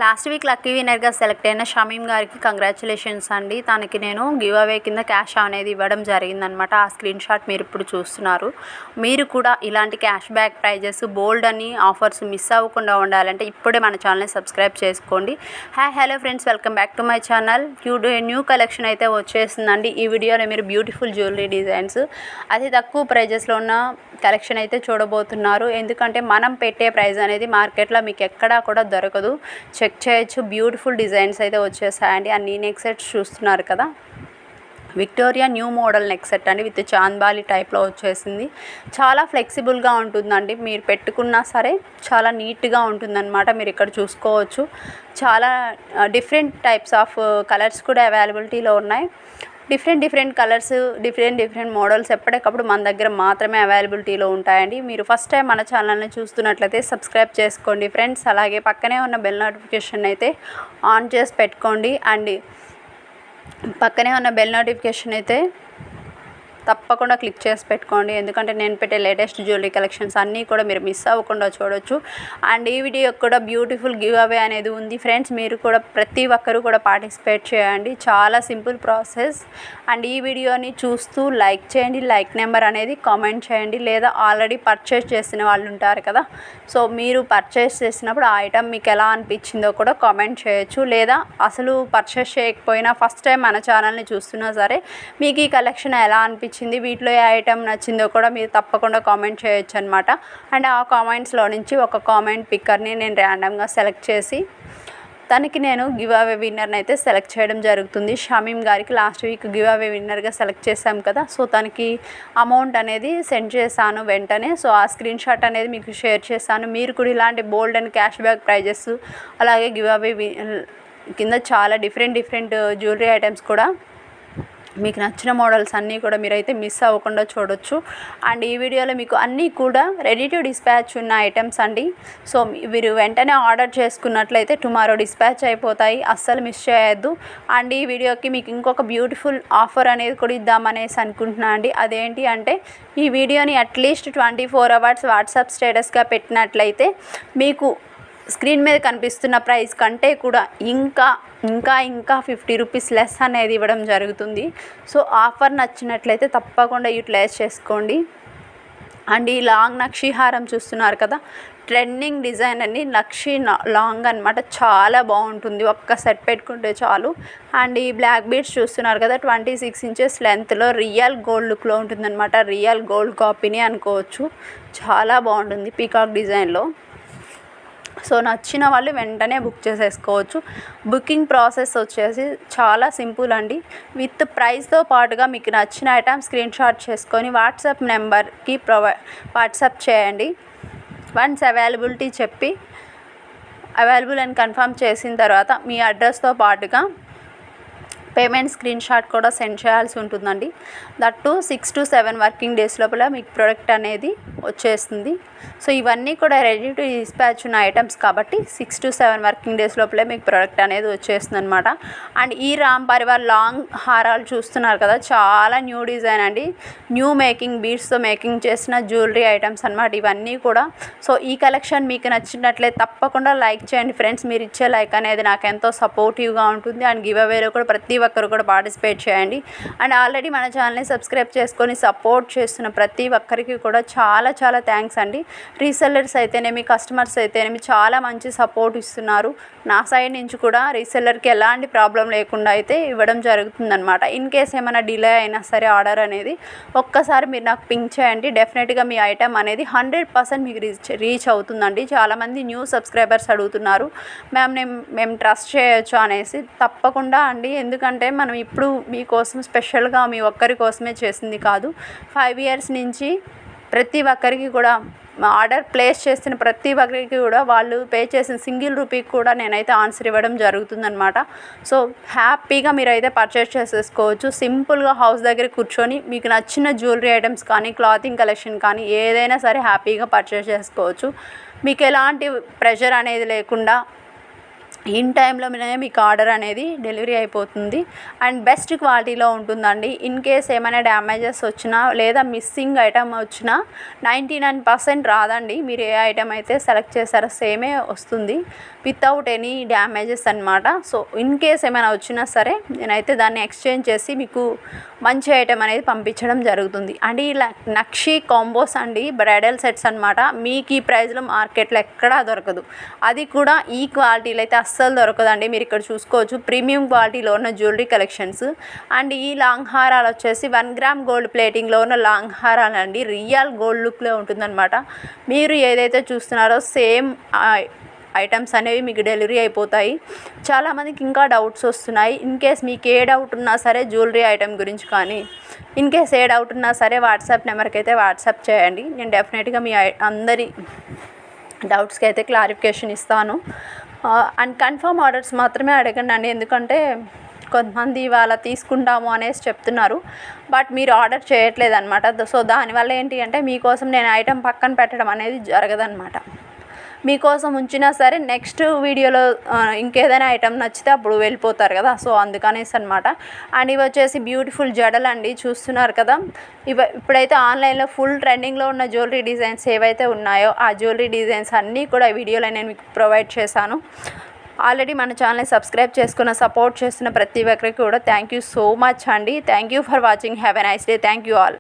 Last week lucky విన్నర్గా select అయిన షమీమ్ గారికి congratulations అండి. తనకి నేను గివ్ అవే కింద క్యాష్ అనేది ఇవ్వడం జరిగిందనమాట. ఆ స్క్రీన్ షాట్ మీరు ఇప్పుడు చూస్తున్నారు. మీరు కూడా ఇలాంటి క్యాష్ బ్యాక్ ప్రైజెస్ బోల్డ్ అని ఆఫర్స్ మిస్ అవ్వకుండా ఉండాలంటే ఇప్పుడే మన ఛానల్ని సబ్స్క్రైబ్ చేసుకోండి. Hello friends, welcome back to my channel. New collection అయితే వచ్చేసిందండి. ఈ వీడియోలో మీరు బ్యూటిఫుల్ జ్యువెలరీ డిజైన్స్ అతి తక్కువ ప్రైజెస్లో ఉన్న కలెక్షన్ అయితే చూడబోతున్నారు. ఎందుకంటే మనం పెట్టే ప్రైస్ అనేది మార్కెట్లో మీకు ఎక్కడా కూడా దొరకదు. చెక్ చేయొచ్చు. బ్యూటిఫుల్ డిజైన్స్ అయితే వచ్చేసాయండి. అన్ని నెక్ సెట్స్ చూస్తున్నారు కదా, Victoria new model neck set అండి, విత్ చాంద్బాలి టైప్లో వచ్చేసింది. చాలా ఫ్లెక్సిబుల్గా ఉంటుందండి. మీరు పెట్టుకున్నా సరే చాలా నీట్గా ఉంటుందన్నమాట. మీరు ఇక్కడ చూసుకోవచ్చు. చాలా డిఫరెంట్ టైప్స్ ఆఫ్ కలర్స్ కూడా అవైలబిలిటీలో ఉన్నాయి. డిఫరెంట్ కలర్స్, డిఫరెంట్ మోడల్స్ ఎప్పటికప్పుడు మన దగ్గర మాత్రమే అవైలబిలిటీలో ఉంటాయండి. మీరు ఫస్ట్ టైం మన ఛానల్ని చూస్తున్నట్లయితే సబ్స్క్రైబ్ చేసుకోండి ఫ్రెండ్స్. అలాగే పక్కనే ఉన్న బెల్ నోటిఫికేషన్ అయితే ఆన్ చేసి పెట్టుకోండి. అండ్ పక్కనే ఉన్న బెల్ నోటిఫికేషన్ అయితే తప్పకుండా క్లిక్ చేసి పెట్టుకోండి. ఎందుకంటే నేను పెట్టే లేటెస్ట్ జ్యువెలరీ కలెక్షన్స్ అన్నీ కూడా మీరు మిస్ అవ్వకుండా చూడొచ్చు. అండ్ ఈ వీడియోకి కూడా బ్యూటిఫుల్ గివ్ అవే అనేది ఉంది ఫ్రెండ్స్. మీరు కూడా ప్రతి ఒక్కరూ కూడా పార్టిసిపేట్ చేయండి. చాలా సింపుల్ ప్రాసెస్. అండ్ ఈ వీడియోని చూస్తూ లైక్ చేయండి. లైక్ నెంబర్ అనేది కామెంట్ చేయండి. లేదా ఆల్రెడీ పర్చేస్ చేసిన వాళ్ళు ఉంటారు కదా, సో మీరు పర్చేస్ చేసినప్పుడు ఆ ఐటమ్ మీకు ఎలా అనిపించిందో కూడా కామెంట్ చేయొచ్చు. లేదా అసలు పర్చేస్ చేయకపోయినా ఫస్ట్ టైం మన ఛానల్ని చూస్తున్నా సరే మీకు ఈ కలెక్షన్ ఎలా అనిపించింది, వీటిలో ఏ ఐటమ్ నచ్చిందో కూడా మీరు తప్పకుండా కామెంట్ చేయొచ్చు అనమాట. అండ్ ఆ కామెంట్స్లో నుంచి ఒక కామెంట్ పిక్కర్ని నేను ర్యాండమ్గా సెలెక్ట్ చేసి తనకి నేను గివ్ అవే విన్నర్ని అయితే సెలెక్ట్ చేయడం జరుగుతుంది. షమీమ్ గారికి లాస్ట్ వీక్ గివ్ అవే విన్నర్గా సెలెక్ట్ చేశాం కదా, సో తనకి అమౌంట్ అనేది సెండ్ చేశాను వెంటనే. సో ఆ స్క్రీన్ షాట్ అనేది మీకు షేర్ చేశాను. మీరు కూడా ఇలాంటి బోల్డ్ అండ్ క్యాష్ బ్యాక్ ప్రైజెస్ అలాగే గివ్ అవే కింద చాలా డిఫరెంట్ జ్యువెలరీ ఐటమ్స్ కూడా మీకు నచ్చిన మోడల్స్ అన్నీ కూడా మీరైతే మిస్ అవ్వకుండా చూడొచ్చు. అండ్ ఈ వీడియోలో మీకు అన్నీ కూడా రెడీ టు డిస్పాచ్ ఉన్న ఐటమ్స్ అండి. సో మీరు వెంటనే ఆర్డర్ చేసుకున్నట్లయితే టుమారో డిస్పాచ్ అయిపోతాయి. అస్సలు మిస్ చేయొద్దు. అండ్ ఈ వీడియోకి మీకు ఇంకొక బ్యూటిఫుల్ ఆఫర్ అనేది కూడా ఇద్దామనేసి అనుకుంటున్నాను అండి. అదేంటి అంటే ఈ వీడియోని అట్లీస్ట్ 24 అవర్స్ వాట్సాప్ స్టేటస్గా పెట్టినట్లయితే మీకు స్క్రీన్ మీద కనిపిస్తున్న ప్రైస్ కంటే కూడా ఇంకా 50 రూపీస్ లెస్ అనేది ఇవ్వడం జరుగుతుంది. సో ఆఫర్ నచ్చినట్లయితే తప్పకుండా యూటిలైజ్ చేసుకోండి. అండ్ ఈ లాంగ్ నక్షి హారం చూస్తున్నారు కదా, ట్రెండింగ్ డిజైన్ అండి. నక్షి లాంగ్ అనమాట, చాలా బాగుంటుంది. ఒక్క సెట్ పెట్టుకుంటే చాలు. అండ్ ఈ బ్లాక్ బీడ్స్ చూస్తున్నారు కదా, 26 ఇంచెస్ లెంత్లో రియల్ గోల్డ్ లుక్లో ఉంటుందన్నమాట. రియల్ గోల్డ్ కాపీని అనుకోవచ్చు. చాలా బాగుంటుంది పీకాక్ డిజైన్లో. సో నచ్చిన వాళ్ళు వెంటనే బుక్ చేసేసుకోవచ్చు. బుకింగ్ ప్రాసెస్ వచ్చేసి చాలా సింపుల్ అండి. విత్ ప్రైస్తో పాటుగా మీకు నచ్చిన ఐటమ్ స్క్రీన్ షాట్ చేసుకొని వాట్సాప్ నెంబర్కి వాట్సాప్ చేయండి. వన్స్ అవైలబిలిటీ చెప్పి అవైలబుల్ అని కన్ఫర్మ్ చేసిన తర్వాత మీ అడ్రస్తో పాటుగా పేమెంట్ స్క్రీన్ షాట్ కూడా సెండ్ చేయాల్సి ఉంటుందండి. దట్టు 6 to 7 వర్కింగ్ డేస్ లోపల మీకు ప్రోడక్ట్ అనేది వచ్చేస్తుంది. సో ఇవన్నీ కూడా రెడీ టు డిస్పాచ్ ఉన్న ఐటమ్స్ కాబట్టి 6 to 7 వర్కింగ్ డేస్ లోపలే మీకు ప్రోడక్ట్ అనేది వచ్చేస్తుంది అనమాట. అండ్ ఈ రామ్ పరివార్ లాంగ్ హారాలు చూస్తున్నారు కదా, చాలా న్యూ డిజైన్ అండి. న్యూ మేకింగ్ బీడ్స్తో మేకింగ్ చేసిన జ్యువెలరీ ఐటమ్స్ అనమాట ఇవన్నీ కూడా. సో ఈ కలెక్షన్ మీకు నచ్చినట్లయితే తప్పకుండా లైక్ చేయండి ఫ్రెండ్స్. మీరు ఇచ్చే లైక్ అనేది నాకు ఎంతో సపోర్టివ్గా ఉంటుంది. అండ్ గివ్ అవేలో కూడా ప్రతి ఒక్కరు కూడా పార్టిసిపేట్ చేయండి. అండ్ ఆల్రెడీ మన ఛానల్ని సబ్స్క్రైబ్ చేసుకొని సపోర్ట్ చేస్తున్న ప్రతి ఒక్కరికి కూడా చాలా థ్యాంక్స్ అండి. రీసెల్లర్స్ అయితేనేమి, కస్టమర్స్ అయితేనేమి చాలా మంచి సపోర్ట్ ఇస్తున్నారు. నా సైడ్ నుంచి కూడా రీసెల్లర్కి ఎలాంటి ప్రాబ్లం లేకుండా అయితే ఇవ్వడం జరుగుతుందన్నమాట. ఇన్ కేస్ ఏమైనా డిలే అయినా సరే ఆర్డర్ అనేది ఒక్కసారి మీరు నాకు పింక్ చేయండి. డెఫినెట్గా మీ ఐటమ్ అనేది 100% మీకు రీచ్ అవుతుందండి. చాలామంది న్యూ సబ్స్క్రైబర్స్ అడుగుతున్నారు, మేము ట్రస్ట్ చేయొచ్చు అనేసి. తప్పకుండా అండి, ఎందుకంటే మనం ఇప్పుడు మీకోసం స్పెషల్గా మీ ఒక్కరి కోసమే చేసింది కాదు. 5 years నుంచి ప్రతి ఒక్కరికి కూడా ఆర్డర్ ప్లేస్ చేసిన ప్రతి ఒక్కరికి కూడా వాళ్ళు పే చేసిన సింగిల్ రూపీకి కూడా నేనైతే ఆన్సర్ ఇవ్వడం జరుగుతుందనమాట. సో హ్యాపీగా మీరైతే పర్చేస్ చేసేసుకోవచ్చు. సింపుల్గా హౌస్ దగ్గర కూర్చొని మీకు నచ్చిన జ్యువెలరీ ఐటమ్స్ కానీ, క్లాతింగ్ కలెక్షన్ కానీ ఏదైనా సరే హ్యాపీగా పర్చేస్ చేసుకోవచ్చు. మీకు ఎలాంటి ప్రెషర్ అనేది లేకుండా ఇన్ టైంలోనే మీకు ఆర్డర్ అనేది డెలివరీ అయిపోతుంది అండ్ బెస్ట్ క్వాలిటీలో ఉంటుందండి. ఇన్ కేస్ ఏమైనా డ్యామేజెస్ వచ్చినా లేదా మిస్సింగ్ ఐటమ్ వచ్చినా 99% రాదండి. మీరు ఏ ఐటమ్ అయితే సెలెక్ట్ చేశారో సేమే వస్తుంది వితౌట్ ఎనీ డ్యామేజెస్ అనమాట. సో ఇన్ కేస్ ఏమైనా వచ్చినా సరే నేనైతే దాన్ని ఎక్స్చేంజ్ చేసి మీకు మంచి ఐటమ్ అనేది పంపించడం జరుగుతుంది. అండ్ ఇలా నక్షి కాంబోస్ అండి, బ్రైడల్ సెట్స్ అనమాట. మీకు ఈ ప్రైస్లో మార్కెట్లో ఎక్కడా దొరకదు. అది కూడా ఈ క్వాలిటీలో అయితే అస్సలు దొరకదండి. మీరు ఇక్కడ చూసుకోవచ్చు ప్రీమియం క్వాలిటీలో ఉన్న జ్యువెలరీ కలెక్షన్స్. అండ్ ఈ లాంగ్ హారాలు వచ్చేసి 1 గ్రామ్ గోల్డ్ ప్లేటింగ్లో ఉన్న లాంగ్ హారాలు అండి. రియల్ గోల్డ్ లుక్లో ఉంటుందన్నమాట. మీరు ఏదైతే చూస్తున్నారో సేమ్ ఐటమ్స్ అనేవి మీకు డెలివరీ అయిపోతాయి. చాలామందికి ఇంకా డౌట్స్ వస్తున్నాయి. ఇన్ కేస్ మీకు ఏ డౌట్ ఉన్నా సరే జ్యువెలరీ ఐటమ్ గురించి కానీ ఇన్ కేస్ ఏ డౌట్ ఉన్నా సరే వాట్సాప్ నెంబర్కి అయితే వాట్సాప్ చేయండి. నేను డెఫినెట్గా మీ అందరి డౌట్స్కి అయితే క్లారిఫికేషన్ ఇస్తాను. అండ్ కన్ఫర్మ్ ఆర్డర్స్ మాత్రమే అడగండి అండి. ఎందుకంటే కొంతమంది ఇవాళ తీసుకుంటాము అనేసి చెప్తున్నారు, బట్ మీరు ఆర్డర్ చేయట్లేదు అనమాట. సో దానివల్ల ఏంటి అంటే మీకోసం నేను ఐటెం పక్కన పెట్టడం అనేది జరగదనమాట. మీకోసం ఉంచినా సరే నెక్స్ట్ వీడియోలో ఇంకేదైనా ఐటమ్ నచ్చితే అప్పుడు వెళ్ళిపోతారు కదా. సో అందుకనేసి అనమాట. అండ్ ఇవి వచ్చేసి బ్యూటిఫుల్ జడలు అండి, చూస్తున్నారు కదా. ఇప్పుడైతే ఆన్లైన్లో ఫుల్ ట్రెండింగ్లో ఉన్న జ్యువెలరీ డిజైన్స్ ఏవైతే ఉన్నాయో ఆ జ్యువెలరీ డిజైన్స్ అన్నీ కూడా వీడియోలో నేను మీకు ప్రొవైడ్ చేశాను. ఆల్రెడీ మన ఛానల్ని సబ్స్క్రైబ్ చేసుకున్న సపోర్ట్ చేస్తున్న ప్రతి ఒక్కరికి కూడా థ్యాంక్ యూ సో మచ్ అండి. Thank you for watching. Have a nice day. Thank you all.